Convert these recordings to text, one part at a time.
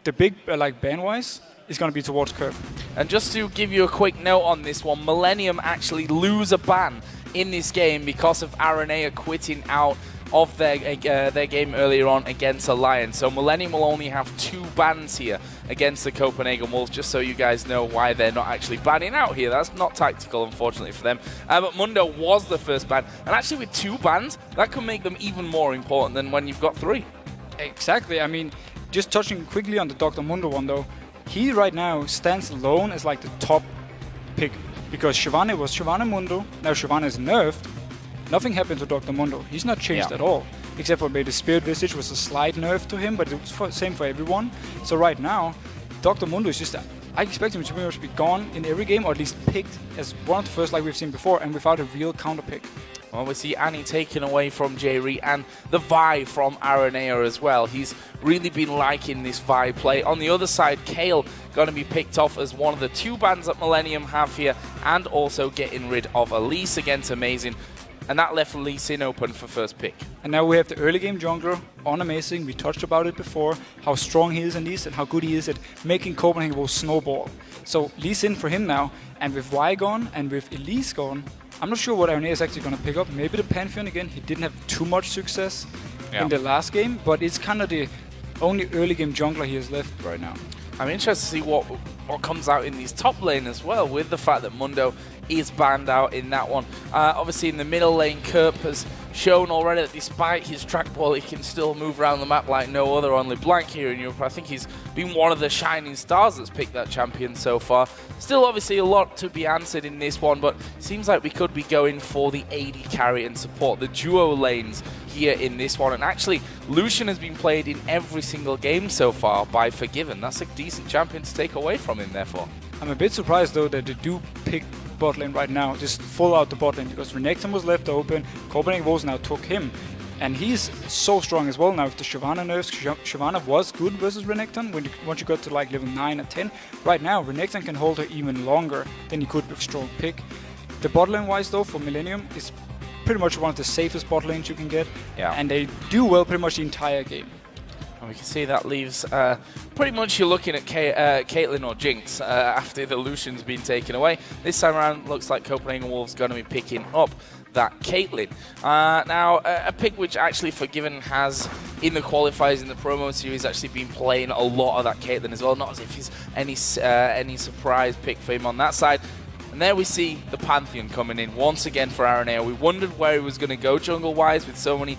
the big like ban-wise is going to be towards Curve. And just to give you a quick note on this one, Millennium actually lose a ban in this game because of Aranea quitting out of their game earlier on against Alliance. So Millennium will only have 2 bans here against the Copenhagen Wolves, just so you guys know why they're not actually banning out here. That's not tactical, unfortunately, for them. But Mundo was the first ban. And actually with 2 bans, that could make them even more important than when you've got 3. Exactly. I mean, just touching quickly on the Dr. Mundo one, though, he right now stands alone as like the top pick. Because Shyvana was Shyvana Mundo, now Shyvana is nerfed. Nothing happened to Dr. Mundo. He's not changed at all. Except for maybe Spirit Visage was a slight nerf to him, but it was same for everyone. So right now, Dr. Mundo is just... I expect him to pretty much be gone in every game, or at least picked as one of the first like we've seen before, and without a real counter pick. Well, we see Annie taken away from Jerry and the Vi from Aranea as well. He's really been liking this Vi play. On the other side, Kayle going to be picked off as one of the 2 bans that Millennium have here, and also getting rid of Elise against Amazing. And that left Lee Sin open for first pick. And now we have the early game jungler on Amazing. We touched about it before, how strong he is in these and how good he is at making Copenhagen will snowball. So Lee Sin for him now, and with Vi gone and with Elise gone, I'm not sure what Aranea is actually going to pick up. Maybe the Pantheon again. He didn't have too much success in the last game, but it's kind of the only early game jungler he has left right now. I'm interested to see what comes out in these top lane as well, with the fact that Mundo is banned out in that one. Obviously in the middle lane, Kerp has shown already that despite his trackball, he can still move around the map like no other, only Blank here in Europe. I think he's been one of the shining stars that's picked that champion so far. Still obviously a lot to be answered in this one, but it seems like we could be going for the AD carry and support the duo lanes here in this one. And actually, Lucian has been played in every single game so far by Forgiven. That's a decent champion to take away from him, therefore. I'm a bit surprised, though, that they do pick bot lane right now, just full out the bot lane, because Renekton was left open, Copenhagen Wolves now took him, and he's so strong as well now with the Shyvana nerfs. Shyvana was good versus Renekton once you got to like level 9 and 10. Right now, Renekton can hold her even longer than he could with strong pick. The bot lane wise though, for Millennium, is pretty much one of the safest bot lanes you can get, and they do well pretty much the entire game. And we can see that leaves pretty much you're looking at Caitlyn or Jinx after the Lucian's been taken away. This time around, looks like Copenhagen Wolves going to be picking up that Caitlyn. Now, a pick which actually Forgiven has in the qualifiers in the promo series actually been playing a lot of that Caitlyn as well. Not as if he's any surprise pick for him on that side. And there we see the Pantheon coming in once again for Aranea. We wondered where he was going to go jungle-wise with so many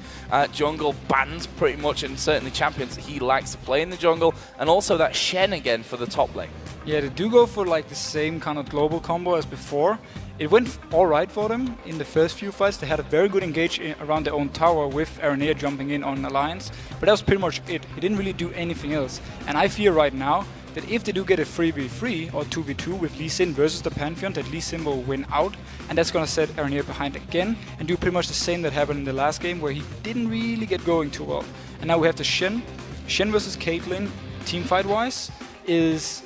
jungle bans pretty much, and certainly champions that he likes to play in the jungle. And also that Shen again for the top lane. Yeah, they do go for like the same kind of global combo as before. It went alright for them in the first few fights. They had a very good engage around their own tower with Aranea jumping in on Alliance. But that was pretty much it. He didn't really do anything else. And I fear right now that if they do get a 3v3 or 2v2 with Lee Sin versus the Pantheon, that Lee Sin will win out, and that's going to set Aranea behind again and do pretty much the same that happened in the last game where he didn't really get going too well. And now we have the Shen. Shen versus Caitlyn, teamfight wise, is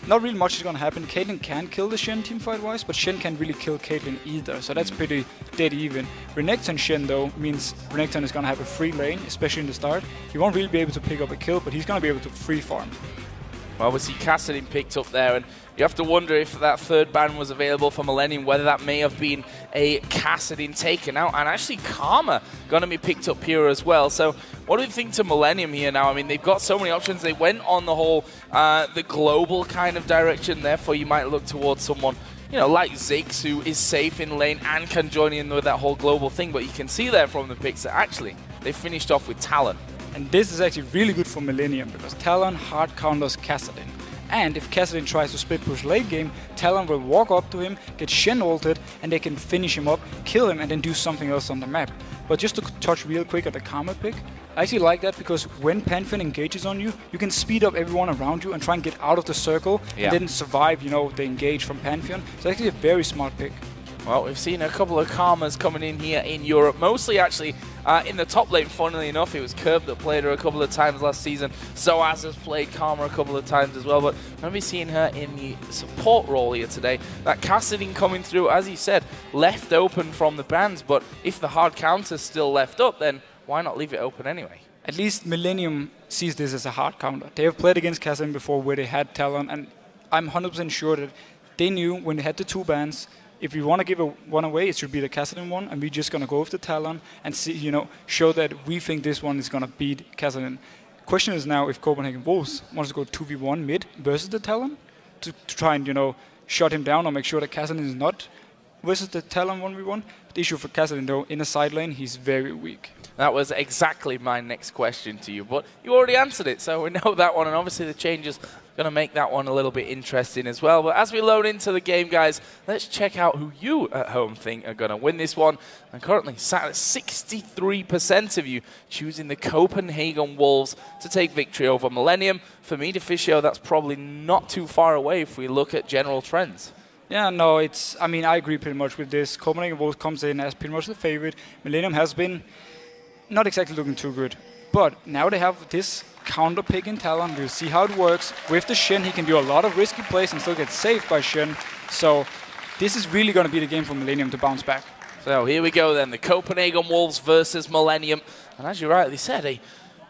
not really much is going to happen. Caitlyn can kill the Shen teamfight wise, but Shen can't really kill Caitlyn either, so that's pretty dead even. Renekton Shen though means Renekton is going to have a free lane, especially in the start. He won't really be able to pick up a kill, but he's going to be able to free farm. Well, we see Kassadin picked up there, and you have to wonder if that third ban was available for Millennium, whether that may have been a Kassadin taken out, and actually Karma going to be picked up here as well. So what do you think to Millennium here now? I mean, they've got so many options. They went on the whole, the global kind of direction, therefore you might look towards someone, you know, like Ziggs, who is safe in lane and can join in with that whole global thing, but you can see there from the picks that actually they finished off with Talon. And this is actually really good for Millennium, because Talon hard counters Kassadin. And if Kassadin tries to split push late game, Talon will walk up to him, get Shen ulted, and they can finish him up, kill him, and then do something else on the map. But just to touch real quick at the Karma pick, I actually like that because when Pantheon engages on you, you can speed up everyone around you and try and get out of the circle and then survive, you know, the engage from Pantheon. So it's actually a very smart pick. Well, we've seen a couple of Karmas coming in here in Europe, mostly actually in the top lane, funnily enough. It was Curb that played her a couple of times last season. Zoaz has played Karma a couple of times as well, but I'm going to be seeing her in the support role here today. That Kassadin coming through, as you said, left open from the bans, but if the hard counter's still left up, then why not leave it open anyway? At least Millennium sees this as a hard counter. They have played against Kassadin before where they had Talon, and I'm 100% sure that they knew when they had the 2 bans, if we want to give one away, it should be the Kassadin one, and we're just going to go with the Talon and see, show that we think this one is going to beat Kassadin. Question is now if Copenhagen Wolves wants to go 2v1 mid versus the Talon to try and, shut him down or make sure that Kassadin is not versus the Talon 1v1. The issue for Kassadin, though, in a side lane, he's very weak. That was exactly my next question to you, but you already answered it, so we know that one, and obviously the changes going to make that one a little bit interesting as well. But as we load into the game, guys, let's check out who you at home think are going to win this one. And currently sat at 63% of you choosing the Copenhagen Wolves to take victory over Millennium. For me, Deficio, that's probably not too far away if we look at general trends. Yeah, no, I agree pretty much with this. Copenhagen Wolves comes in as pretty much the favorite. Millennium has been not exactly looking too good. But now they have this counter pick in Talon. We'll see how it works. With the Shen, he can do a lot of risky plays and still get saved by Shen. So this is really going to be the game for Millennium to bounce back. So here we go then, the Copenhagen Wolves versus Millennium. And as you rightly said, a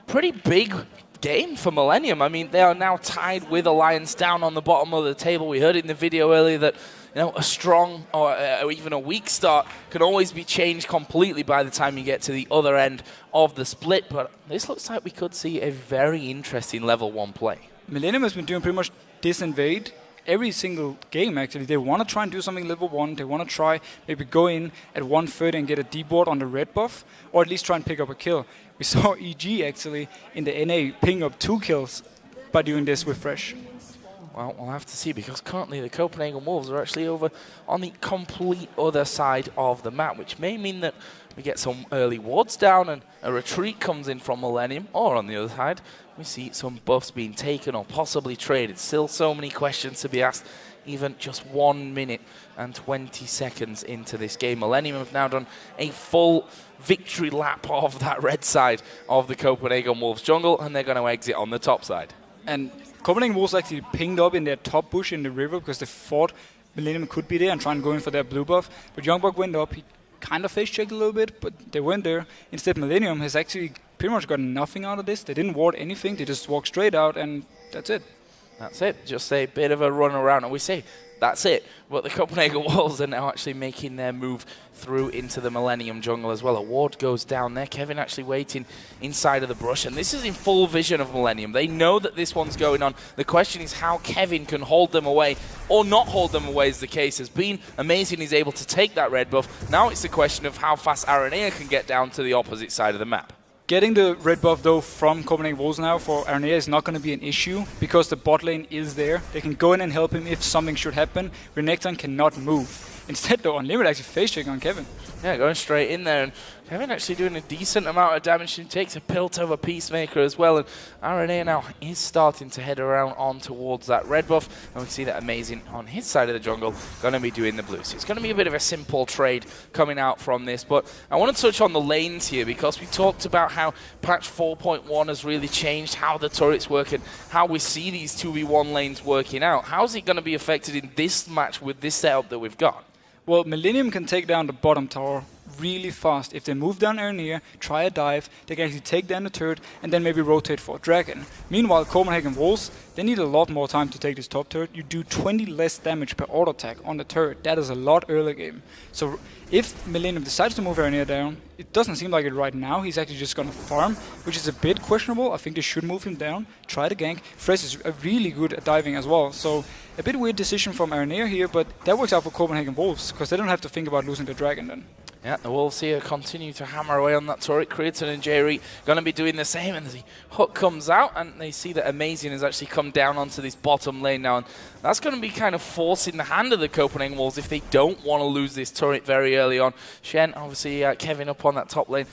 pretty big game for Millennium. I mean, they are now tied with Alliance down on the bottom of the table. We heard it in the video earlier that a strong or even a weak start can always be changed completely by the time you get to the other end of the split. But this looks like we could see a very interesting level 1 play. Millennium has been doing pretty much disinvade every single game, actually. They want to try and do something level 1. They want to try maybe go in at 130 and get a D-board on the red buff, or at least try and pick up a kill. We saw EG actually in the NA ping up 2 kills by doing this with Fresh. Well, we'll have to see, because currently the Copenhagen Wolves are actually over on the complete other side of the map, which may mean that we get some early wards down and a retreat comes in from Millennium, or on the other side, we see some buffs being taken or possibly traded. Still so many questions to be asked, even just 1 minute and 20 seconds into this game. Millennium have now done a full victory lap of that red side of the Copenhagen Wolves jungle, and they're going to exit on the top side. And Copenhagen Wolves actually pinged up in their top bush in the river because they thought Millennium could be there and try and go in for their blue buff. But Youngbuck went up. He kind of face-checked a little bit, but they weren't there. Instead, Millennium has actually pretty much gotten nothing out of this. They didn't ward anything. They just walked straight out, and that's it. That's it. Just a bit of a run around. And we say, that's it. But the Copenhagen Wolves are now actually making their move through into the Millennium jungle as well. A ward goes down there. Kevin actually waiting inside of the brush. And this is in full vision of Millennium. They know that this one's going on. The question is how Kevin can hold them away or not hold them away, as the case has been. Amazing he's able to take that red buff. Now it's the question of how fast Aranea can get down to the opposite side of the map. Getting the red buff, though, from Copenhagen Wolves now for Aranea is not going to be an issue because the bot lane is there. They can go in and help him if something should happen. Renekton cannot move. Instead, though, Unlimited actually face-checking on Kevin. Yeah, going straight in there. And Kevin actually doing a decent amount of damage. He takes a pilt over Peacemaker as well. And Aranea now is starting to head around on towards that red buff. And we see that Amazing on his side of the jungle going to be doing the blue. So it's going to be a bit of a simple trade coming out from this. But I want to touch on the lanes here because we talked about how patch 4.1 has really changed how the turrets work and how we see these 2v1 lanes working out. How's it going to be affected in this match with this setup that we've got? Well, Millennium can take down the bottom tower really fast. If they move down Aranea, try a dive, they can actually take down the turret and then maybe rotate for a dragon. Meanwhile, Copenhagen Wolves, they need a lot more time to take this top turret. You do 20 less damage per auto attack on the turret. That is a lot earlier game. So if Millennium decides to move Aranea down, it doesn't seem like it right now. He's actually just going to farm, which is a bit questionable. I think they should move him down, try the gank. Fresh is really good at diving as well. So a bit weird decision from Aranea here, but that works out for Copenhagen Wolves because they don't have to think about losing the dragon then. Yeah, the Wolves here continue to hammer away on that turret. Creaton and Jerry going to be doing the same, and the hook comes out, and they see that Amazing has actually come down onto this bottom lane now, and that's going to be kind of forcing the hand of the Copenhagen Wolves if they don't want to lose this turret very early on. Shen, obviously, Kevin up on that top lane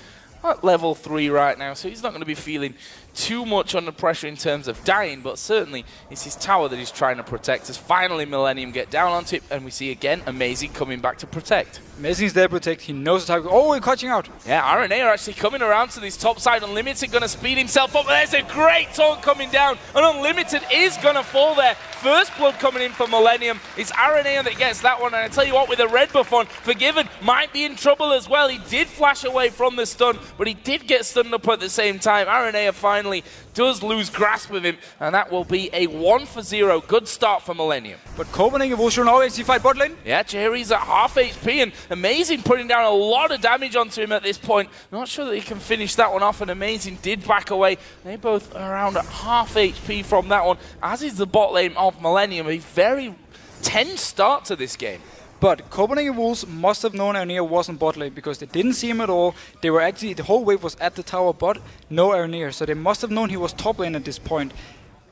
at level 3 right now, so he's not going to be feeling too much under pressure in terms of dying, but certainly it's his tower that he's trying to protect. As finally Millennium get down onto it, and we see again Amazing coming back to protect. Amazing's there to protect. He knows the target. Oh, we're catching out. Yeah, Aranea are actually coming around to this top side. Unlimited going to speed himself up. There's a great taunt coming down, and Unlimited is going to fall there. First blood coming in for Millennium. It's Aranea that gets that one, and I tell you what, with a red buff on, Forgiven might be in trouble as well. He did flash away from the stun, but he did get stunned up at the same time. Aranea finally finally does lose grasp of him, and that will be a 1-for-0. Good start for Millennium. But Copenhagen will should always fight bot lane. Yeah, Jerry's at half HP, and Amazing putting down a lot of damage onto him at this point. Not sure that he can finish that one off, and Amazing did back away. They both around at half HP from that one, as is the bot lane of Millennium. A very tense start to this game. But Copenhagen Wolves must have known Aranea wasn't bot lane because they didn't see him at all. They were actually, the whole wave was at the tower bot, no Aranea. So they must have known he was top lane at this point.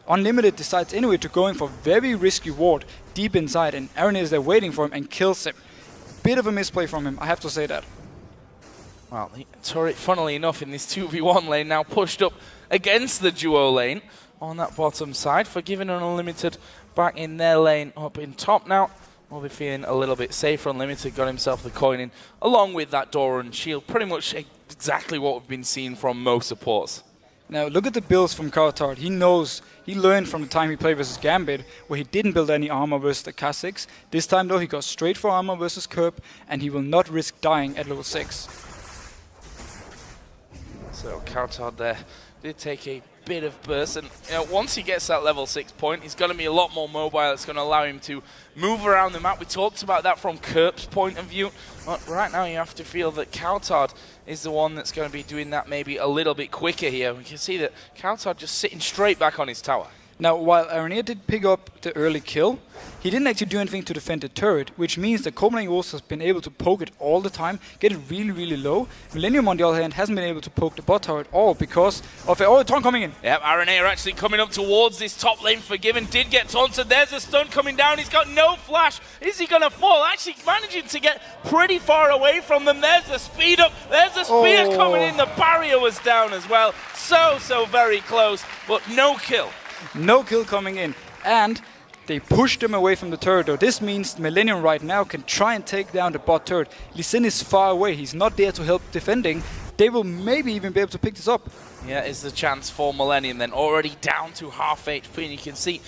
Unlimited decides anyway to go in for very risky ward deep inside, and Aranea is there waiting for him and kills him. Bit of a misplay from him, I have to say that. Well, the turret, funnily enough, in this 2v1 lane now pushed up against the duo lane on that bottom side, for giving an Unlimited back in their lane up in top now. Will be feeling a little bit safer. Unlimited got himself the coin in, along with that Doran shield. Pretty much exactly what we've been seeing from most supports. Now look at the builds from Karatard. He knows, he learned from the time he played versus Gambit, where he didn't build any armor versus the Kha'Zix. This time though, he got straight for armor versus Curb, and he will not risk dying at level 6. So Karatard there did take a bit of burst, and once he gets that level 6 point, he's going to be a lot more mobile. It's going to allow him to move around the map. We talked about that from Curp's point of view, but right now you have to feel that Karatard is the one that's going to be doing that maybe a little bit quicker here. We can see that Karatard just sitting straight back on his tower. Now, while Aranea did pick up the early kill, he didn't actually do anything to defend the turret, which means that Copenhagen Wolves has been able to poke it all the time, get it really, really low. Millennium, on the other hand, hasn't been able to poke the bot tower at all because of a taunt coming in. Yep, Aranea actually coming up towards this top lane. Forgiven did get taunted. There's a stun coming down. He's got no flash. Is he going to fall? Actually managing to get pretty far away from them. There's the speed up. There's the spear coming in. The barrier was down as well. So very close, but no kill. No kill coming in, and they pushed him away from the turret though. This means Millennium right now can try and take down the bot turret. Lee Sin is far away, he's not there to help defending. They will maybe even be able to pick this up. Yeah, is the chance for Millennium then, already down to half HP, and you can see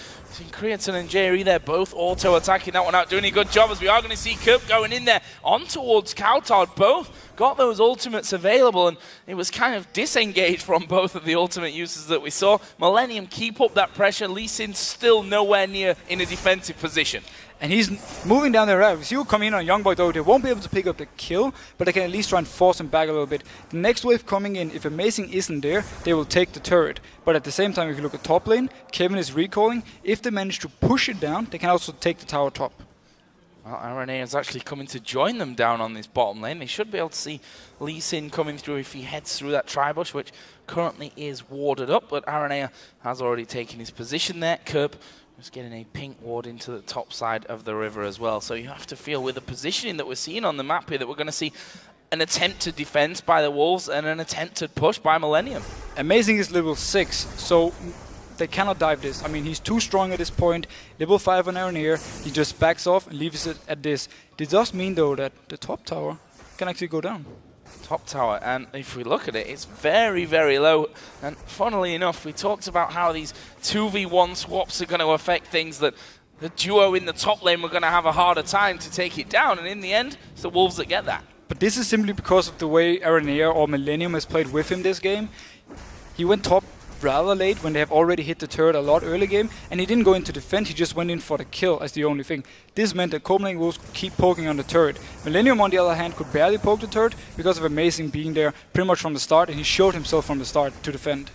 Creatine and Jerry there both auto-attacking that one out, doing a good job, as we are going to see Curp going in there on towards Karatard. Both got those ultimates available, and it was kind of disengaged from both of the ultimate uses that we saw. Millennium keep up that pressure. Lee Sin still nowhere near in a defensive position. And he's moving down the route. He will come in on Youngboy though. They won't be able to pick up the kill, but they can at least try and force him back a little bit. The next wave coming in, if Amazing isn't there, they will take the turret. But at the same time, if you look at top lane, Kevin is recalling. If they manage to push it down, they can also take the tower top. Well, Aranea is actually coming to join them down on this bottom lane. They should be able to see Lee Sin coming through if he heads through that tri-bush, which currently is warded up. But Aranea has already taken his position there. Curp just getting a pink ward into the top side of the river as well. So you have to feel with the positioning that we're seeing on the map here that we're going to see an attempted defense by the Wolves and an attempted push by Millennium. Amazing is level 6, so they cannot dive this. I mean, he's too strong at this point. Level 5 on Aranea, he just backs off and leaves it at this. This does mean though that the top tower can actually go down. Top tower, and if we look at it, it's very, very low. And funnily enough, we talked about how these 2v1 swaps are going to affect things, that the duo in the top lane were going to have a harder time to take it down, and in the end, it's the Wolves that get that. But this is simply because of the way Aranea or Millennium has played with him this game. He went top rather late when they have already hit the turret a lot early game, and he didn't go into defense, he just went in for the kill as the only thing. This meant that Copenhagen Wolves could keep poking on the turret. Millennium, on the other hand, could barely poke the turret because of Amazing being there pretty much from the start, and he showed himself from the start to defend.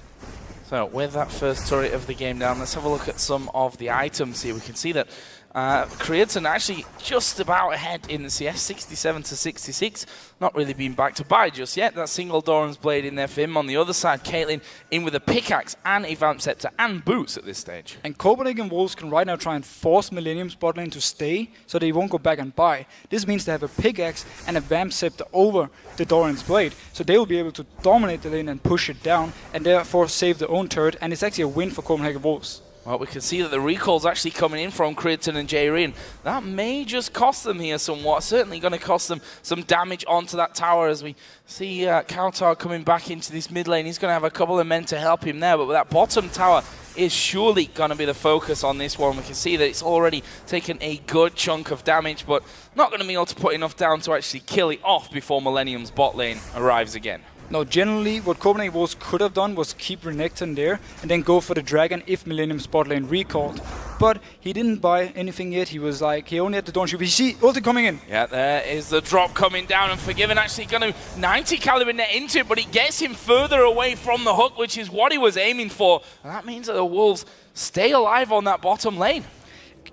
So with that first turret of the game down, let's have a look at some of the items here. We can see that Creatine actually just about ahead in the CS, 67 to 66. Not really being back to buy just yet. That single Doran's Blade in there for him. On the other side, Caitlyn in with a pickaxe and a Vamp Scepter and boots at this stage. And Copenhagen Wolves can right now try and force Millennium's bot lane to stay so they won't go back and buy. This means they have a pickaxe and a Vamp Scepter over the Doran's Blade. So they will be able to dominate the lane and push it down and therefore save their own turret. And it's actually a win for Copenhagen Wolves. Well, we can see that the recall's actually coming in from Creatine and Jairi, and that may just cost them here somewhat. Certainly going to cost them some damage onto that tower as we see Karatard coming back into this mid lane. He's going to have a couple of men to help him there, but that bottom tower is surely going to be the focus on this one. We can see that it's already taken a good chunk of damage, but not going to be able to put enough down to actually kill it off before Millennium's bot lane arrives again. No, generally what Copenhagen Wolves could have done was keep Renekton there and then go for the Dragon if Millennium spot lane recalled. But he didn't buy anything yet. He was like, he only had the Dawn Shield. You see, ulti coming in. Yeah, there is the drop coming down, and Forgiven actually going to 90 caliber net into it, but it gets him further away from the hook, which is what he was aiming for. And that means that the Wolves stay alive on that bottom lane.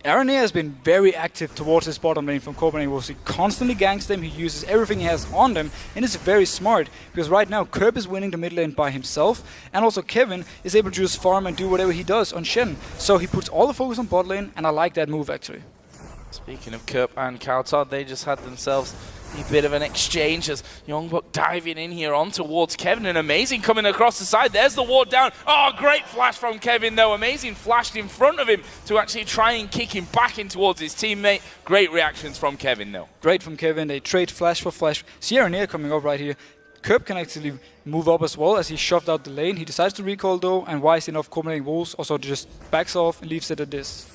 Aranea has been very active towards his bottom lane from Copenhagen Wolves. He constantly ganks them, he uses everything he has on them, and it's very smart, because right now Kerb is winning the mid lane by himself, and also Kevin is able to just farm and do whatever he does on Shen. So he puts all the focus on bot lane, and I like that move actually. Speaking of Kerb and Kautar, they just had themselves a bit of an exchange as Youngbuck diving in here on towards Kevin, and Amazing coming across the side. There's the ward down. Oh, great flash from Kevin though. Amazing flashed in front of him to actually try and kick him back in towards his teammate. Great reactions from Kevin though. Great from Kevin. They trade flash for flash. See Aranea coming up right here. Kerb can actually move up as well as he shoved out the lane. He decides to recall though, and wise enough, Copenhagen Wolves also just backs off and leaves it at this.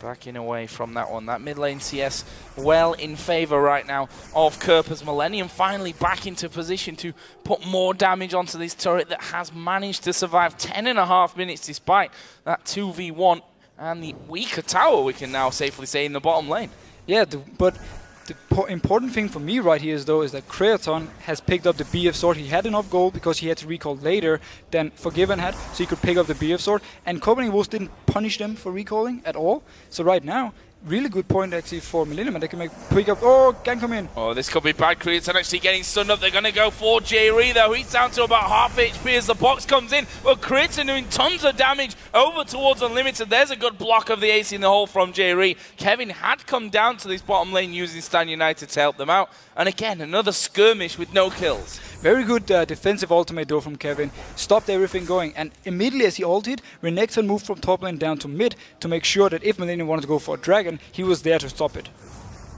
Backing away from that one. That mid lane CS well in favor right now of Kerb as Millennium finally back into position to put more damage onto this turret that has managed to survive 10.5 minutes despite that 2v1 and the weaker tower, we can now safely say, in the bottom lane. Yeah, but the important thing for me right here is though is that Creaton has picked up the BF sword. He had enough gold because he had to recall later than Forgiven had, so he could pick up the BF sword. And Copenhagen Wolves didn't punish them for recalling at all. So right now, really good point actually for Millennium, and they can pick up. Oh, can come in. Oh, this could be bad. Creaton actually getting stunned up. They're going to go for Jerry though. He's down to about half HP as the box comes in. But Creaton doing tons of damage over towards Unlimited. There's a good block of the AC in the hole from Jerry. Kevin had come down to this bottom lane using Stan United to help them out. And again, another skirmish with no kills. Very good defensive ultimate though from Kevin. Stopped everything going, and immediately as he ulted, Renekton moved from top lane down to mid to make sure that if Millennium wanted to go for a dragon, he was there to stop it.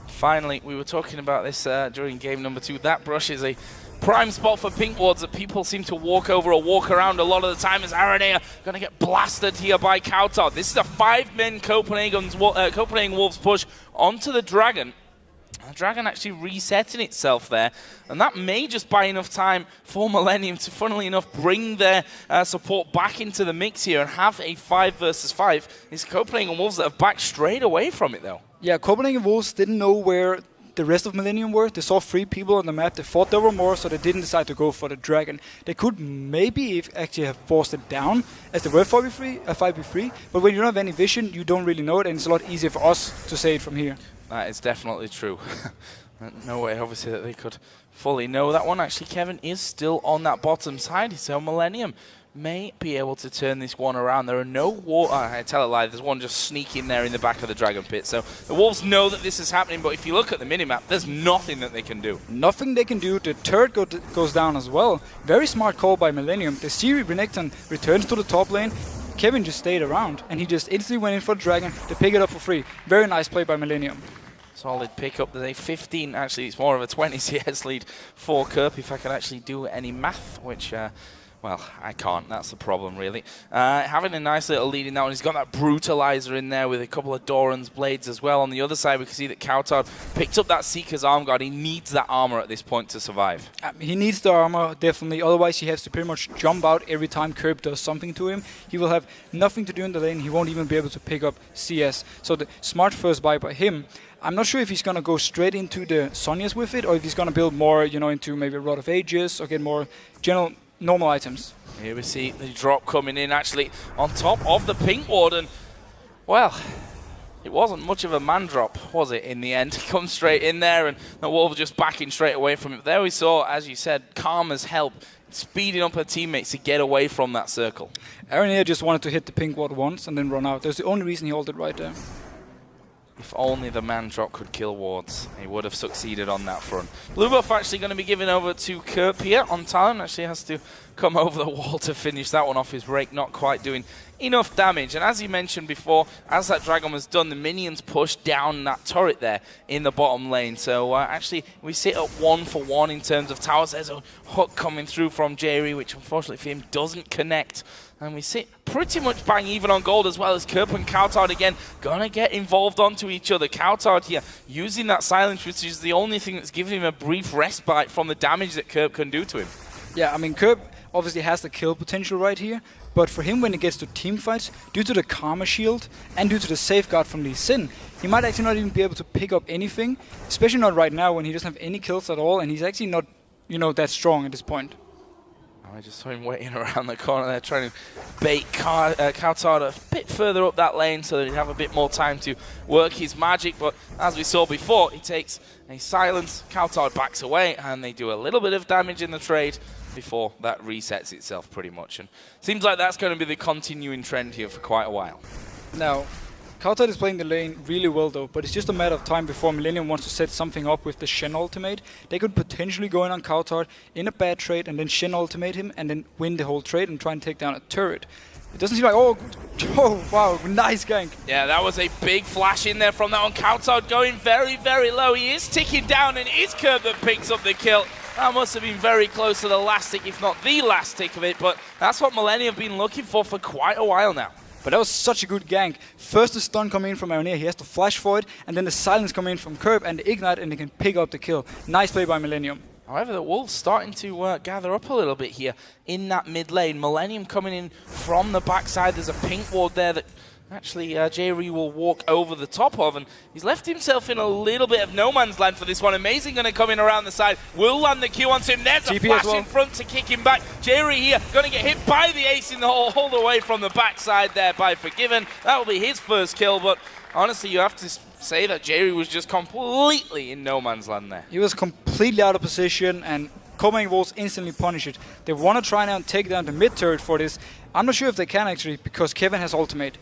Finally, we were talking about this during game number 2. That brush is a prime spot for pink wards that people seem to walk over or walk around a lot of the time, as Aranea going to get blasted here by Kautar. This is a 5-man Copenhagen Wolves push onto the dragon. The dragon actually resetting itself there, and that may just buy enough time for Millennium to, funnily enough, bring their support back into the mix here and have a 5 versus 5. It's Copenhagen Wolves that have backed straight away from it though. Yeah, Copenhagen Wolves didn't know where the rest of Millennium were. They saw 3 people on the map. They thought there were more, so they didn't decide to go for the dragon. They could maybe actually have forced it down as they were 5v3, but when you don't have any vision, you don't really know it, and it's a lot easier for us to say it from here. That is definitely true. No way, obviously, that they could fully know that one. Actually, Kevin is still on that bottom side, so Millennium may be able to turn this one around. There are no I tell it live, there's one just sneaking there in the back of the Dragon Pit. So the Wolves know that this is happening, but if you look at the minimap, there's nothing that they can do. Nothing they can do. The turret goes down as well. Very smart call by Millennium. The Siri Renekton returns to the top lane. Kevin just stayed around, and he just instantly went in for the dragon to pick it up for free. Very nice play by Millennium. Solid pickup. There's a 15, actually it's more of a 20 CS lead for Kerb, if I can actually do any math, which, well, I can't. That's the problem, really. Having a nice little lead in that one. He's got that Brutalizer in there with a couple of Doran's Blades as well. On the other side, we can see that Kautar picked up that Seeker's Arm Guard. He needs that armor at this point to survive. He needs the armor, definitely. Otherwise, he has to pretty much jump out every time Kerb does something to him. He will have nothing to do in the lane. He won't even be able to pick up CS. So the smart first buy by him. I'm not sure if he's going to go straight into the Sonias with it, or if he's going to build more, you know, into maybe Rod of Ages, or get more general normal items. Here we see the drop coming in actually on top of the Pink Warden. Well, it wasn't much of a man drop, was it, in the end? He comes straight in there, and the Wolves just backing straight away from it. There we saw, as you said, Karma's help, speeding up her teammates to get away from that circle. Aranea just wanted to hit the Pink Ward once and then run out. That's the only reason he halted right there. If only the man drop could kill wards, he would have succeeded on that front. Blue buff actually going to be given over to Kerb here on Talon. Actually has to come over the wall to finish that one off. His rake not quite doing enough damage. And as you mentioned before, as that dragon was done, the minions pushed down that turret there in the bottom lane. So actually we sit at 1-for-1 in terms of towers. There's a hook coming through from Jerry, which unfortunately for him doesn't connect. And we sit pretty much bang even on gold, as well as Kerb and Kautar again gonna get involved onto each other. Kautar here using that silence, which is the only thing that's giving him a brief respite from the damage that Kerb can do to him. Yeah, I mean, Curb obviously has the kill potential right here, but for him when it gets to team fights, due to the Karma Shield and due to the safeguard from Lee Sin, he might actually not even be able to pick up anything, especially not right now when he doesn't have any kills at all, and he's actually not, that strong at this point. I just saw him waiting around the corner there, trying to bait Kauthard a bit further up that lane so that he'd have a bit more time to work his magic. But as we saw before, he takes a silence, Kauthard backs away, and they do a little bit of damage in the trade before that resets itself pretty much. And seems like that's going to be the continuing trend here for quite a while. Now, Kauthard is playing the lane really well though, but it's just a matter of time before Millennium wants to set something up with the Shen ultimate. They could potentially go in on Kauthard in a bad trade and then Shen ultimate him and then win the whole trade and try and take down a turret. It doesn't seem like, oh wow, nice gank. Yeah, that was a big flash in there from that one. Kauthard going very, very low. He is ticking down, and it is Curb that picks up the kill. That must have been very close to the last tick, if not the last tick of it, but that's what Millennium have been looking for quite a while now. But that was such a good gank. First the stun coming in from Aranea, he has to flash for it, and then the silence coming in from Curb and the ignite, and he can pick up the kill. Nice play by Millennium. However, the Wolves starting to gather up a little bit here in that mid lane. Millennium coming in from the backside. There's a pink ward there that actually Jerry will walk over the top of, and he's left himself in a little bit of no man's land for this one. Amazing going to come in around the side, will land the Q onto him. There's a flash in front to kick him back. Jerry here going to get hit by the ace in the hole all the way from the backside there by Forgiven. That will be his first kill, but honestly you have to say that Jerry was just completely in no man's land there. He was completely out of position, and Copenhagen Wolves instantly punish it. They want to try now and take down the mid turret for this. I'm not sure if they can actually, because Kevin has ultimate.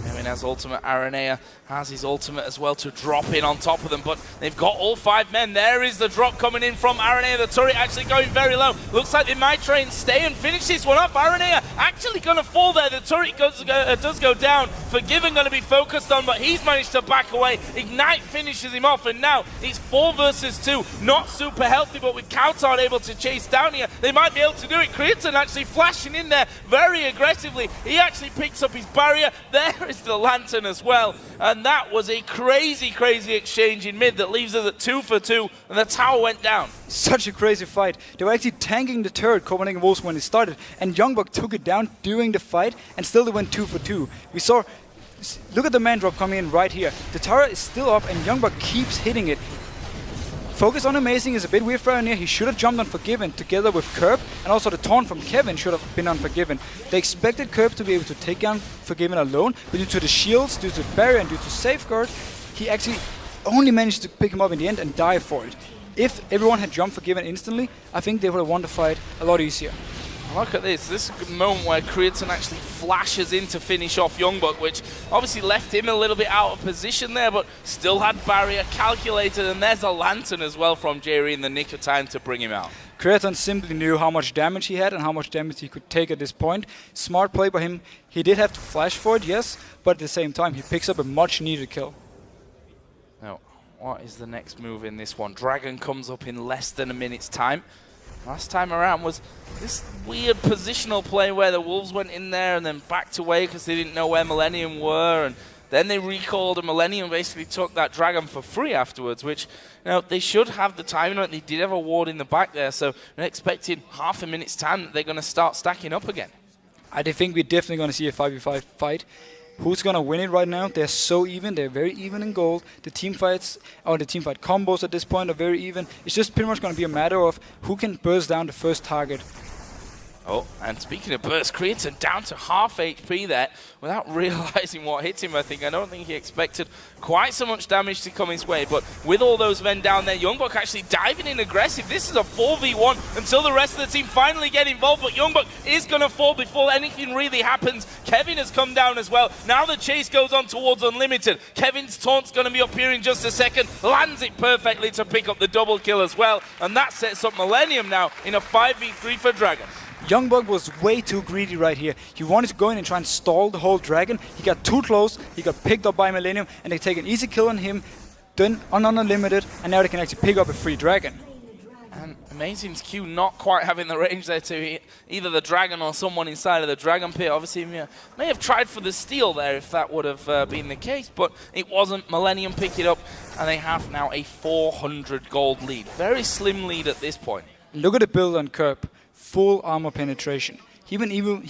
Kevin has ultimate, Aranea has his ultimate as well to drop in on top of them, but they've got all 5 men. There is the drop coming in from Aranea, the turret actually going very low. Looks like they might try and stay and finish this one off. Aranea actually going to fall there. The turret does go down. Forgiven going to be focused on, but he's managed to back away. Ignite finishes him off, and now it's 4 versus 2. Not super healthy, but with Kauthard able to chase down here, they might be able to do it. Creaton actually flashing in there very aggressively. He actually picks up his barrier. There is the Lantern as well, and that was a crazy exchange in mid that leaves us at 2 for 2, and the tower went down. Such a crazy fight. They were actually tanking the turret, Copenhagen Wolves, when it started, and Youngbuck took it down during the fight, and still they went 2 for 2. We saw, look at the man drop coming in right here. The tower is still up, and Youngbuck keeps hitting it. Focus on Amazing is a bit weird for Aranea. He should have jumped on Forgiven together with Curb, and also the taunt from Kevin should have been on Forgiven. They expected Curb to be able to take down Forgiven alone, but due to the shields, due to the barrier, and due to safeguard, he actually only managed to pick him up in the end and die for it. If everyone had jumped Forgiven instantly, I think they would have won the fight a lot easier. Look at this. This is a moment where Creaton actually flashes in to finish off Youngbuck, which obviously left him a little bit out of position there, but still had barrier calculated, and there's a Lantern as well from Jerry in the nick of time to bring him out. Creaton simply knew how much damage he had and how much damage he could take at this point. Smart play by him. He did have to flash for it, yes, but at the same time he picks up a much needed kill. Now, what is the next move in this one? Dragon comes up in less than a minute's time. Last time around was this weird positional play where the Wolves went in there and then backed away because they didn't know where Millennium were, and then they recalled, and Millennium basically took that Dragon for free afterwards, which, they should have the timing on it. They did have a ward in the back there, so we're expecting half a minute's time that they're going to start stacking up again. I think we're definitely going to see a 5v5 fight. Who's going to win it right now? They're so even. They're very even in gold. The team fights, or the team fight combos at this point are very even. It's just pretty much going to be a matter of who can burst down the first target. Oh, and speaking of burst, Creaton down to half HP there without realizing what hit him, I think. I don't think he expected quite so much damage to come his way, but with all those men down there, Youngbuck actually diving in aggressive. This is a 4v1 until the rest of the team finally get involved, but Youngbuck is going to fall before anything really happens. Kevin has come down as well. Now the chase goes on towards Unlimited. Kevin's taunt's going to be up here in just a second. Lands it perfectly to pick up the double kill as well, and that sets up Millennium now in a 5v3 for Dragon. Youngbuck was way too greedy right here. He wanted to go in and try and stall the whole Dragon. He got too close, he got picked up by Millennium, and they take an easy kill on him, then on Unlimited, and now they can actually pick up a free Dragon. And Amazing's Q not quite having the range there to hit either the Dragon or someone inside of the Dragon Pit. Obviously, may have tried for the steal there if that would have been the case, but it wasn't. Millennium pick it up, and they have now a 400 gold lead. Very slim lead at this point. Look at the build on Curb. full armor penetration. He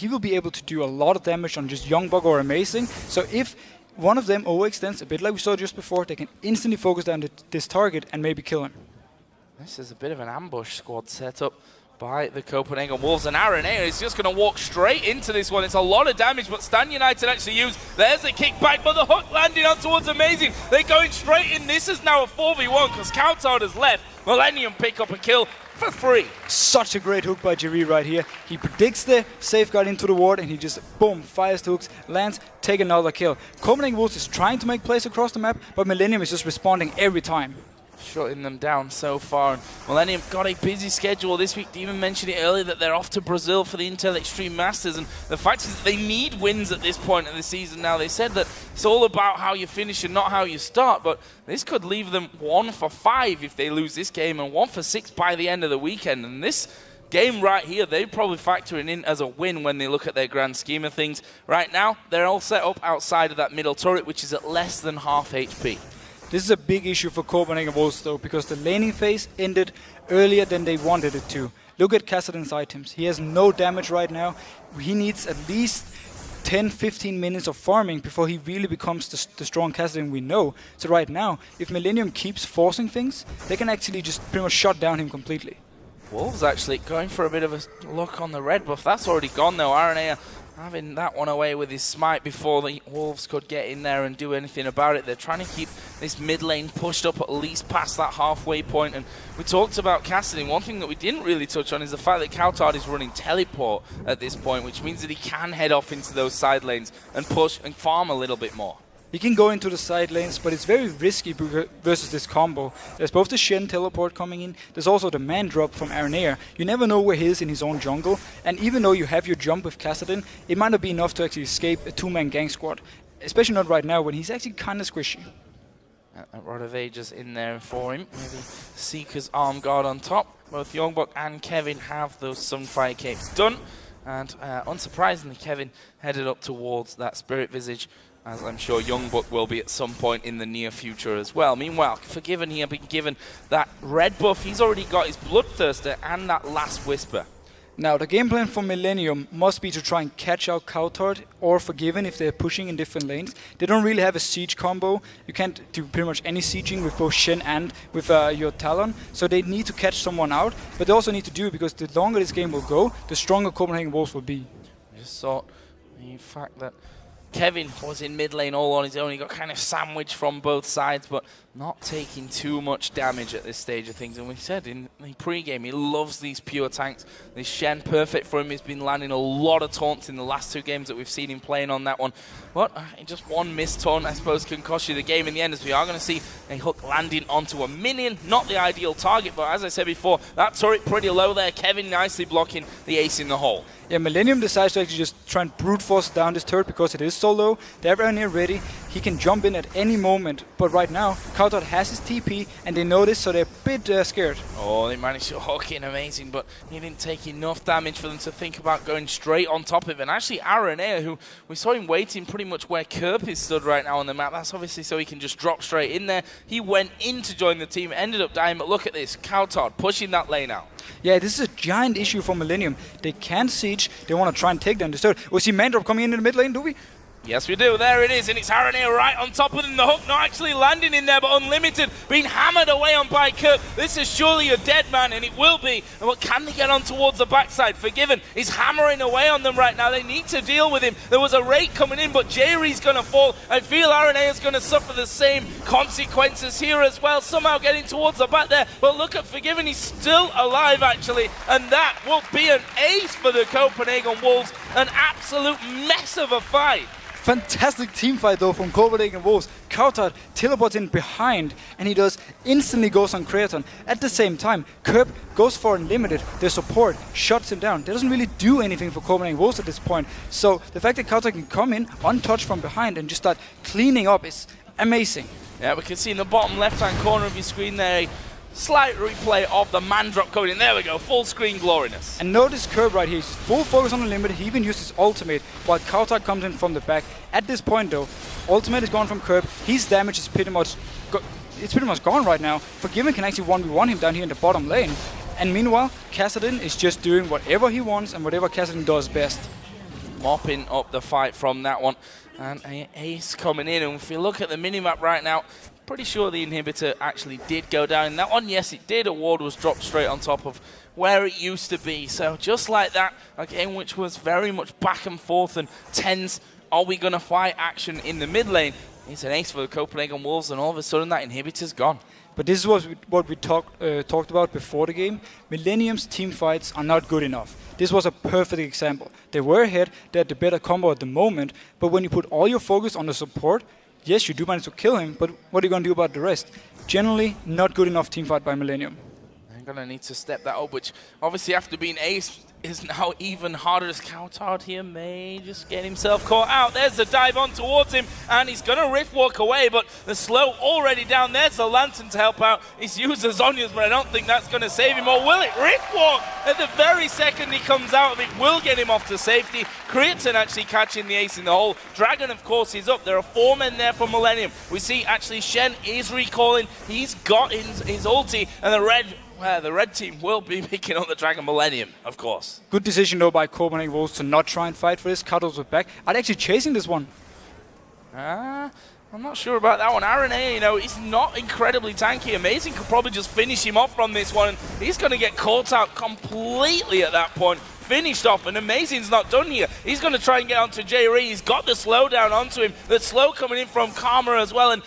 will be able to do a lot of damage on just Youngblood or Amazing. So if one of them overextends, a bit like we saw just before, they can instantly focus down this target and maybe kill him. This is a bit of an ambush squad set up by the Copenhagen Wolves, and Aranea is just going to walk straight into this one. It's a lot of damage, but Stan United actually use. There's the kickback, but the hook landing on towards Amazing. They're going straight in. This is now a 4v1 because Kauthard has left. Millennium pick up a kill for free. Such a great hook by Jerry right here. He predicts the safeguard into the ward and he just, boom, fires the hooks, lands, take another kill. Copenhagen Wolves is trying to make plays across the map, but Millennium is just responding every time. Shutting them down so far. Millennium got a busy schedule this week. Demon mentioned it earlier that they're off to Brazil for the Intel Extreme Masters, and the fact is that they need wins at this point of the season now. They said that it's all about how you finish and not how you start, but this could leave them 1 for 5 if they lose this game and 1 for 6 by the end of the weekend. And this game right here, they're probably factoring in as a win when they look at their grand scheme of things. Right now, they're all set up outside of that middle turret, which is at less than half HP. This is a big issue for Copenhagen Wolves though, because the laning phase ended earlier than they wanted it to. Look at Kassadin's items. He has no damage right now. He needs at least 10-15 minutes of farming before he really becomes the strong Kassadin we know. So right now, if Millennium keeps forcing things, they can actually just pretty much shut down him completely. Wolves actually going for a bit of a look on the red buff. That's already gone though. Aranea having that one away with his smite before the Wolves could get in there and do anything about it. They're trying to keep this mid lane pushed up at least past that halfway point. And we talked about Kassadin. One thing that we didn't really touch on is the fact that Kauthard is running teleport at this point, which means that he can head off into those side lanes and push and farm a little bit more. He can go into the side lanes, but it's very risky versus this combo. There's both the Shen teleport coming in, there's also the man drop from Aranea. You never know where he is in his own jungle, and even though you have your jump with Kassadin, it might not be enough to actually escape a 2-man gang squad. Especially not right now, when he's actually kind of squishy. Rod of Ages in there for him. Maybe Seeker's arm guard on top. Both Youngblood and Kevin have those Sunfire capes done. And unsurprisingly, Kevin headed up towards that Spirit Visage, as I'm sure Youngblood will be at some point in the near future as well. Meanwhile, Forgiven here being given that red buff. He's already got his Bloodthirster and that Last Whisper. Now, the game plan for Millennium must be to try and catch out Kauthard or Forgiven if they're pushing in different lanes. They don't really have a siege combo. You can't do pretty much any sieging with both Shen and with your Talon. So they need to catch someone out, but they also need to do it because the longer this game will go, the stronger Copenhagen Wolves will be. I just thought the fact that Kevin was in mid lane all on his own. He got kind of sandwiched from both sides, but not taking too much damage at this stage of things. And we said in the pre-game, he loves these pure tanks. This Shen, perfect for him. He's been landing a lot of taunts in the last 2 games that we've seen him playing on that one. But just one missed taunt, I suppose, can cost you the game in the end, as we are going to see a hook landing onto a minion. Not the ideal target, but as I said before, that turret pretty low there. Kevin nicely blocking the ace in the hole. Yeah, Millennium decides to actually just try and brute force down this turret because it is so low. They have Aranea ready. He can jump in at any moment. But right now, Kauthard has his TP, and they know this, so they're a bit scared. Oh, they managed to hook in Amazing, but he didn't take enough damage for them to think about going straight on top of it. And actually, Aranea, who we saw him waiting pretty much where Kerp is stood right now on the map, that's obviously so he can just drop straight in there. He went in to join the team, ended up dying, but look at this. Kauthard pushing that lane out. Yeah, this is a giant issue for Millennium. They can't siege. They want to try and take down this turret. We see Mandrop coming in the mid lane, do we? Yes, we do. There it is, and it's Aranea right on top of him. The hook not actually landing in there, but Unlimited being hammered away on by Kerp. This is surely a dead man, and it will be. And what can they get on towards the backside? Forgiven is hammering away on them right now. They need to deal with him. There was a rake coming in, but Jerry's going to fall. I feel Aranea is going to suffer the same consequences here as well. Somehow getting towards the back there, but look at Forgiven. He's still alive, actually, and that will be an ace for the Copenhagen Wolves. An absolute mess of a fight. Fantastic team fight though from Copenhagen Wolves. Kauthard teleports in behind and he does instantly goes on Creaton. At the same time, Kerp goes for Unlimited. Their support shuts him down. That doesn't really do anything for Copenhagen Wolves at this point. So the fact that Kauthard can come in untouched from behind and just start cleaning up is amazing. Yeah, we can see in the bottom left-hand corner of your screen there, slight replay of the man drop going in. There we go, full screen gloriness. And notice Kerp right here, he's full focus on Unlimited. He even uses ultimate while Kauthard comes in from the back. At this point though, ultimate is gone from Kerp. His damage is pretty much gone right now. Forgiven can actually 1v1 him down here in the bottom lane. And meanwhile, Kassadin is just doing whatever he wants and whatever Kassadin does best. Mopping up the fight from that one. And Ace coming in. And if you look at the minimap right now, pretty sure the inhibitor actually did go down in that one. Yes, it did. A ward was dropped straight on top of where it used to be. So just like that, a game which was very much back and forth and tense. Are we going to fight action in the mid lane? It's an ace for the Copenhagen Wolves, and all of a sudden that inhibitor's gone. But this is what we talked about before the game. Millennium's team fights are not good enough. This was a perfect example. They were ahead, they had the better combo at the moment, but when you put all your focus on the support, yes, you do manage to kill him, but what are you going to do about the rest? Generally, not good enough team fight by Millennium. I'm going to need to step that up, which obviously after being ace is now even harder. As Coulthard here may just get himself caught out. There's the dive on towards him, and he's going to Rift Walk away, but the slow already down. There's the Lantern to help out. He's used the Zhonya's, but I don't think that's going to save him. Or will it? Rift Walk at the very second he comes out of it will get him off to safety. Kriaton actually catching the ace in the hole. Dragon, of course, is up. There are 4 men there for Millennium. We see actually Shen is recalling. He's got his ulti, and the red team will be picking up the Dragon Millennium, of course. Good decision, though, by Copenhagen Wolves to not try and fight for this. Cuddles were back. Are they actually chasing this one? I'm not sure about that one. RNA, you know, he's not incredibly tanky. Amazing could probably just finish him off from this one. He's going to get caught out completely at that point. Finished off, and Amazing's not done here. He's going to try and get onto J-Ree. He's got the slowdown onto him. The slow coming in from Karma as well, and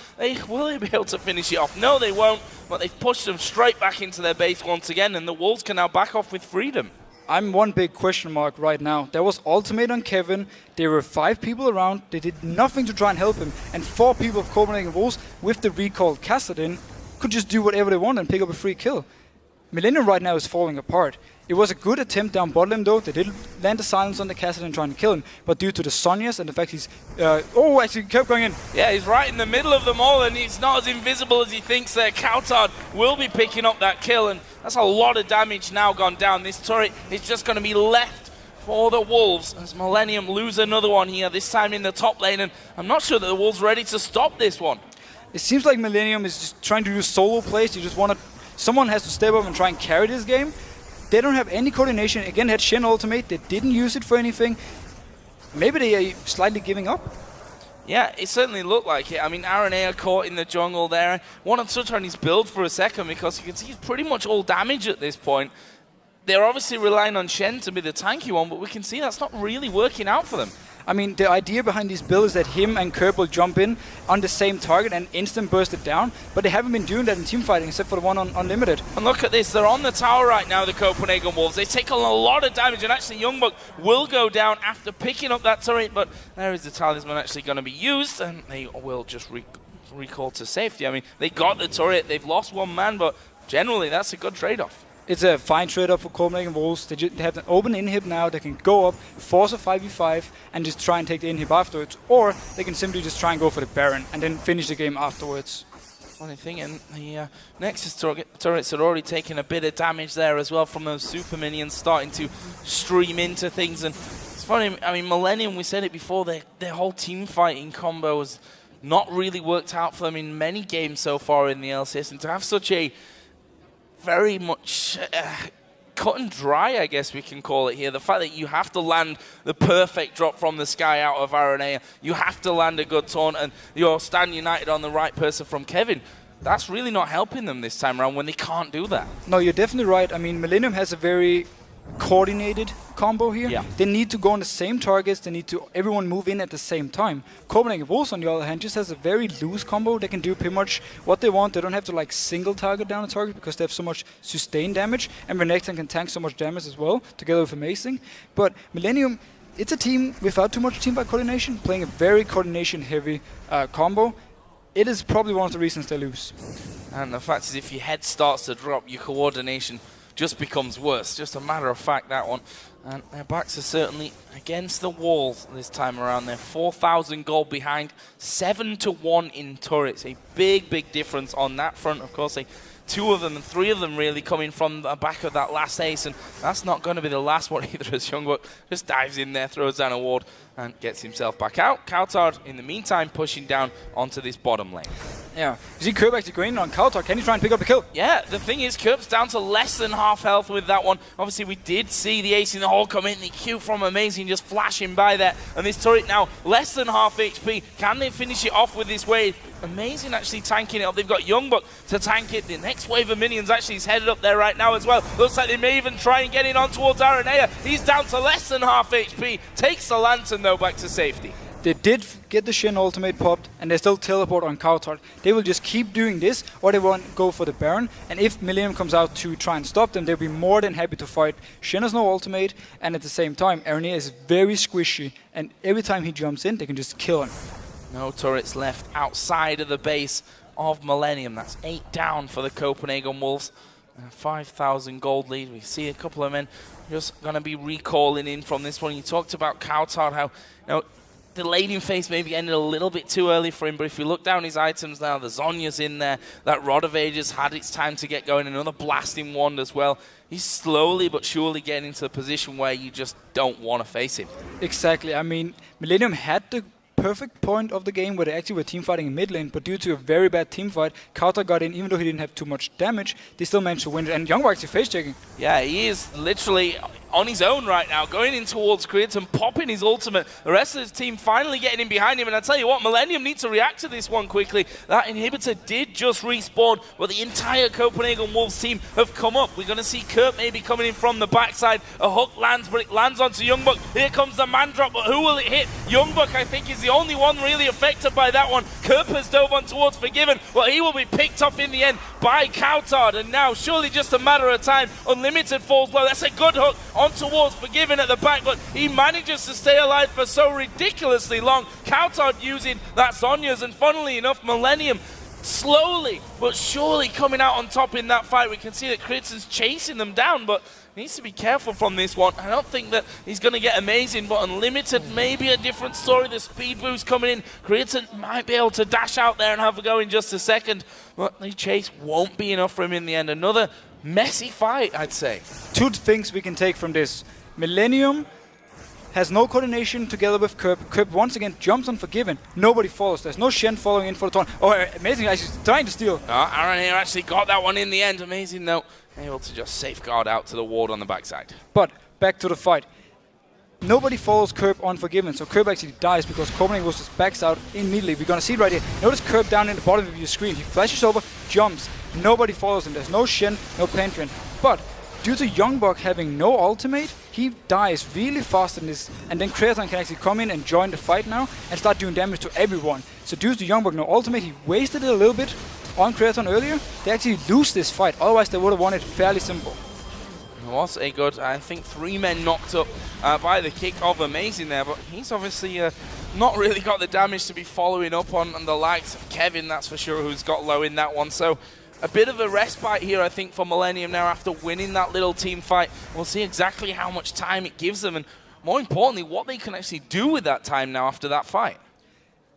will they be able to finish it off? No, they won't, but they've pushed them straight back into their base once again, and the Wolves can now back off with freedom. I'm one big question mark right now. There was ultimate on Kevin. There were 5 people around. They did nothing to try and help him, and 4 people of Copenhagen Wolves with the recalled Kassadin could just do whatever they want and pick up a free kill. Millennium right now is falling apart. It was a good attempt down bot lane though. They did land a silence on the Kassadin trying to kill him, but due to the Zhonya's and the fact he's... actually kept going in. Yeah, he's right in the middle of them all, and he's not as invisible as he thinks there. Coulthard will be picking up that kill, and that's a lot of damage now gone down. This turret is just going to be left for the Wolves as Millennium lose another one here, this time in the top lane, and I'm not sure that the Wolves are ready to stop this one. It seems like Millennium is just trying to do solo plays. You just want to... Someone has to step up and try and carry this game. They don't have any coordination. Again, had Shen ultimate. They didn't use it for anything. Maybe they are slightly giving up. Yeah, it certainly looked like it. I mean, RNA are caught in the jungle there. Want to touch on his build for a second because you can see he's pretty much all damage at this point. They're obviously relying on Shen to be the tanky one, but we can see that's not really working out for them. I mean, the idea behind this build is that him and Kerb will jump in on the same target and instant burst it down, but they haven't been doing that in teamfighting except for the one on Unlimited. And look at this, they're on the tower right now, the Copenhagen Wolves. They take a lot of damage, and actually Youngbuck will go down after picking up that turret, but there is the talisman actually going to be used, and they will just recall to safety. I mean, they got the turret, they've lost 1 man, but generally that's a good trade-off. It's a fine trade-off for Copenhagen Wolves. They have an open inhib now. They can go up, force a 5v5, and just try and take the inhib afterwards. Or they can simply just try and go for the Baron and then finish the game afterwards. Funny thing, and the Nexus turrets are already taking a bit of damage there as well from those super minions starting to stream into things. And it's funny, I mean, Millennium, we said it before, their whole team fighting combo has not really worked out for them in many games so far in the LCS. And to have such a very much cut and dry, I guess we can call it here. The fact that you have to land the perfect drop from the sky out of RNA, you have to land a good taunt, and you're stand united on the right person from Kevin. That's really not helping them this time around when they can't do that. No, you're definitely right. I mean, Millennium has a very coordinated combo here. Yeah. They need to go on the same targets. They need to everyone move in at the same time. Copenhagen Wolves, on the other hand, just has a very loose combo. They can do pretty much what they want. They don't have to like single target down a target because they have so much sustained damage, and Renekton can tank so much damage as well, together with Amazing. But Millennium, it's a team without too much team fight coordination, playing a very coordination-heavy combo. It is probably one of the reasons they lose. And the fact is, if your head starts to drop, your coordination just becomes worse. Just a matter of fact, that one. And their backs are certainly against the walls this time around. They're 4,000 gold behind, 7-1 in turrets. A big, big difference on that front. Of course, 2 of them and 3 of them really coming from the back of that last ace, and that's not going to be the last one either, as Youngbuck just dives in there, throws down a ward, and gets himself back out. Coulthard, in the meantime, pushing down onto this bottom lane. Yeah. You see Curb actually going in on Kautar. Can he try and pick up a kill? Yeah, the thing is, Curb's down to less than half health with that one. Obviously, we did see the ace in the hole come in. The Q from Amazing just flashing by there. And this turret now less than half HP. Can they finish it off with this wave? Amazing actually tanking it up. They've got Youngbuck to tank it. The next wave of minions actually is headed up there right now as well. Looks like they may even try and get it on towards Aranea. He's down to less than half HP. Takes the Lantern, though, back to safety. They did get the Shen ultimate popped, and they still teleport on Kautar. They will just keep doing this, or they won't go for the Baron. And if Millennium comes out to try and stop them, they'll be more than happy to fight. Shen has no ultimate, and at the same time, Aranea is very squishy, and every time he jumps in, they can just kill him. No turrets left outside of the base of Millennium. That's 8 down for the Copenhagen Wolves. 5,000 gold lead. We see a couple of men just going to be recalling in from this one. You talked about Kautar, how the laning phase maybe ended a little bit too early for him, but if you look down his items now, the Zhonya's in there, that Rod of Ages had its time to get going, another Blasting Wand as well. He's slowly but surely getting into a position where you just don't want to face him. Exactly. I mean, Millennium had the perfect point of the game where they actually were teamfighting in mid lane, but due to a very bad team fight, Kautar got in. Even though he didn't have too much damage, they still managed to win it. And Youngbuck actually face checking. Yeah, he is literally on his own right now, going in towards Creaton, popping his ultimate. The rest of his team finally getting in behind him, and I tell you what, Millennium need to react to this one quickly. That inhibitor did just respawn, but the entire Copenhagen Wolves team have come up. We're going to see Kurt maybe coming in from the backside. A hook lands, but it lands onto Youngbuck. Here comes the man drop, but who will it hit? Youngbuck, I think, is the only one really affected by that one. Kurt has dove on towards Forgiven, but he will be picked off in the end by Kautar, and now surely just a matter of time. Unlimited falls low. That's a good hook on towards Forgiven at the back, but he manages to stay alive for so ridiculously long. Kautar using that Zhonya's, and funnily enough, Millennium slowly but surely coming out on top in that fight. We can see that Kritz's chasing them down, but needs to be careful from this one. I don't think that he's going to get Amazing, but Unlimited maybe a different story. The speed boost coming in. Kritzen might be able to dash out there and have a go in just a second, but the chase won't be enough for him in the end. Another messy fight, I'd say. 2 things we can take from this. Millennium has no coordination together with Curb. Curb once again jumps on Forgiven. Nobody follows. There's no Shen following in for the taunt. Oh, Amazing actually trying to steal. Aaron here actually got that one in the end. Amazing though, able to just safeguard out to the ward on the backside. But back to the fight. Nobody follows Curb on Forgiven, so Curb actually dies because Copenhagen was just backs out immediately. We're gonna see it right here. Notice Curb down in the bottom of your screen. He flashes over, jumps. Nobody follows him. There's no Shen, no Pantheon. But due to Youngbuck having no ultimate, he dies really fast in this, and then Creaton can actually come in and join the fight now and start doing damage to everyone. So due to Youngbuck no ultimate, he wasted it a little bit on Creaton earlier. They actually lose this fight, otherwise they would have won it fairly simple. It was a good, I think, 3 men knocked up by the kick of Amazing there, but he's obviously not really got the damage to be following up on the likes of Kevin, that's for sure, who's got low in that one. So a bit of a respite here, I think, for Millennium now after winning that little team fight. We'll see exactly how much time it gives them, and more importantly, what they can actually do with that time now after that fight.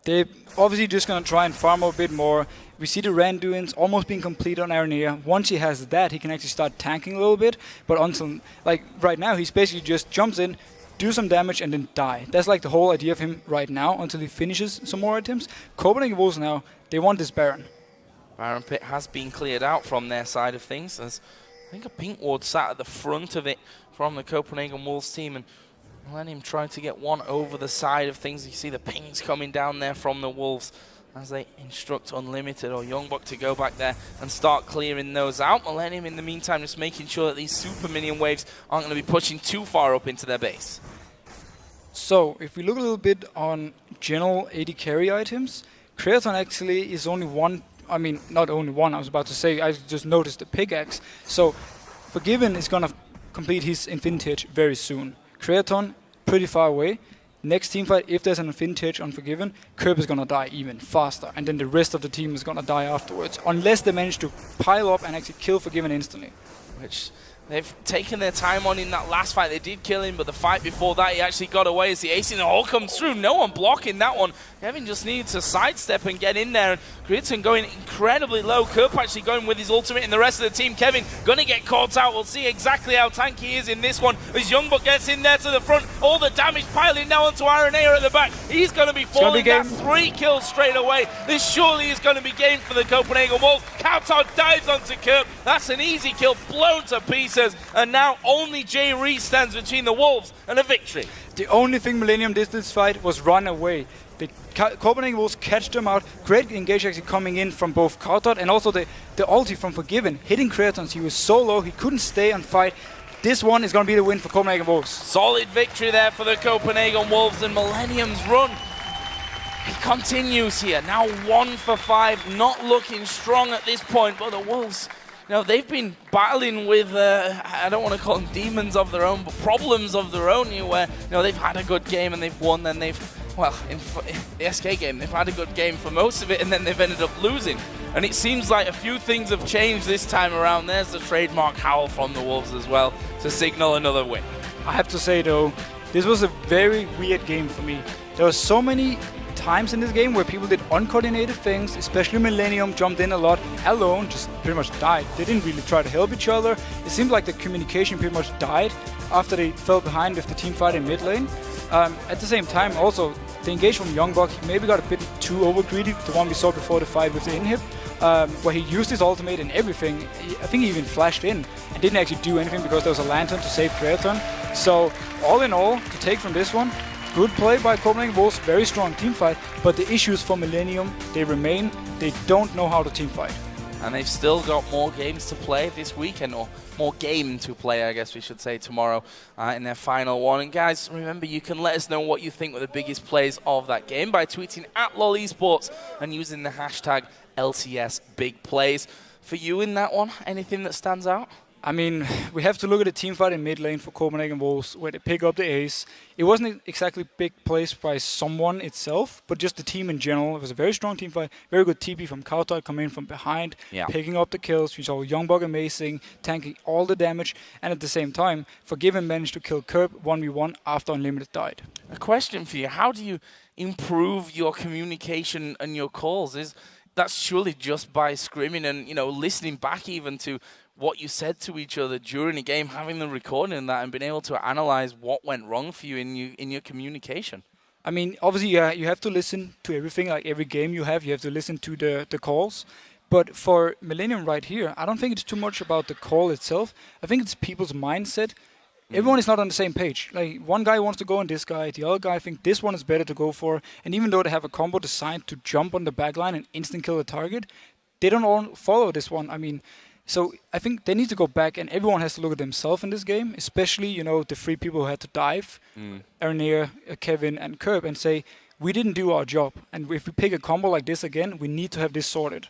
They're obviously just going to try and farm a bit more. We see the Randuin's almost being complete on Aranea. Once he has that, he can actually start tanking a little bit. But until, like, right now, he's basically just jumps in, do some damage, and then die. That's like the whole idea of him right now until he finishes some more items. Copenhagen Wolves now, they want this Baron. Baron Pit has been cleared out from their side of things. There's, I think, a pink ward sat at the front of it from the Copenhagen Wolves team, and Millennium trying to get one over the side of things. You see the pings coming down there from the Wolves as they instruct Unlimited or Youngbuck to go back there and start clearing those out. Millennium, in the meantime, just making sure that these super minion waves aren't going to be pushing too far up into their base. So, if we look a little bit on general AD carry items, Creaton actually is only one. I mean, not only one, I was about to say, I just noticed the pickaxe. So, Forgiven is going to complete his Infinity Edge very soon. Creaton, pretty far away. Next team fight, if there's an Infinity Edge on Forgiven, Curb is going to die even faster. And then the rest of the team is going to die afterwards. Unless they manage to pile up and actually kill Forgiven instantly. Which They've taken their time on in that last fight. They did kill him, but the fight before that, he actually got away as the ace in the hole comes through. No one blocking that one. Kevin just needs to sidestep and get in there. And Gridson going incredibly low. Kerp actually going with his ultimate, and the rest of the team, Kevin, going to get caught out. We'll see exactly how tanky he is in this one. As Youngbuck gets in there to the front, all the damage piling now onto Ironair at the back. He's going to be falling down. 3 kills straight away. This surely is going to be game for the Copenhagen Wolves. Kautar dives onto Kerp. That's an easy kill, blown to pieces. And now only Jay Reese stands between the Wolves and a victory. The only thing Millennium did this fight was run away. The Copenhagen Wolves catched them out. Great engage actually coming in from both Kautar and also the ulti from Forgiven, hitting Kratos. He was so low, he couldn't stay on fight. This one is going to be the win for Copenhagen Wolves. Solid victory there for the Copenhagen Wolves, and Millennium's run, he continues here. Now 1 for 5, not looking strong at this point, but the Wolves, they've been battling with, I don't want to call them demons of their own, but problems of their own, where they've had a good game and they've won, then they've, in the SK game, they've had a good game for most of it, and then they've ended up losing. And it seems like a few things have changed this time around. There's the trademark howl from the Wolves as well to signal another win. I have to say, though, this was a very weird game for me. There were so many times in this game where people did uncoordinated things, especially Millennium jumped in a lot alone, just pretty much died. They didn't really try to help each other. It seemed like the communication pretty much died after they fell behind with the team fight in mid lane. At the same time, also, the engage from Youngbuck maybe got a bit too over greedy, the one we saw before the fight with the inhib, where he used his ultimate and everything. I think he even flashed in and didn't actually do anything because there was a lantern to save Kratos. So, all in all, to take from this one, good play by Copenhagen Wolves, very strong team fight, but the issues for Millennium, they remain. They don't know how to team fight. And they've still got more games to play this weekend, or more game to play, I guess we should say, tomorrow in their final one. And guys, remember, you can let us know what you think were the biggest plays of that game by tweeting at LOL Esports and using the hashtag LCSBigPlays. For you in that one, anything that stands out? I mean, we have to look at the team fight in mid lane for Copenhagen Wolves, where they pick up the ace. It wasn't exactly big plays by someone itself, but just the team in general. It was a very strong team fight. Very good TP from Kautar coming in from behind, picking up the kills. We saw Youngbuck amazing, tanking all the damage, and at the same time, Forgiven managed to kill Kerp 1v1 after Unlimited died. A question for you: how do you improve your communication and your calls? That's surely just by scrimming and listening back even to what you said to each other during a game, having the recording and that, and being able to analyze what went wrong for you in your communication. I mean, obviously, you have to listen to everything, like every game you have to listen to the calls. But for Millennium right here, I don't think it's too much about the call itself. I think it's people's mindset. Everyone is not on the same page. Like, one guy wants to go on this guy, the other guy thinks this one is better to go for. And even though they have a combo designed to jump on the backline and instant kill the target, they don't all follow this one. I mean, so I think they need to go back, and everyone has to look at themselves in this game, especially, the 3 people who had to dive, Ironair, Kevin, and Kerp, and say, we didn't do our job. And if we pick a combo like this again, we need to have this sorted.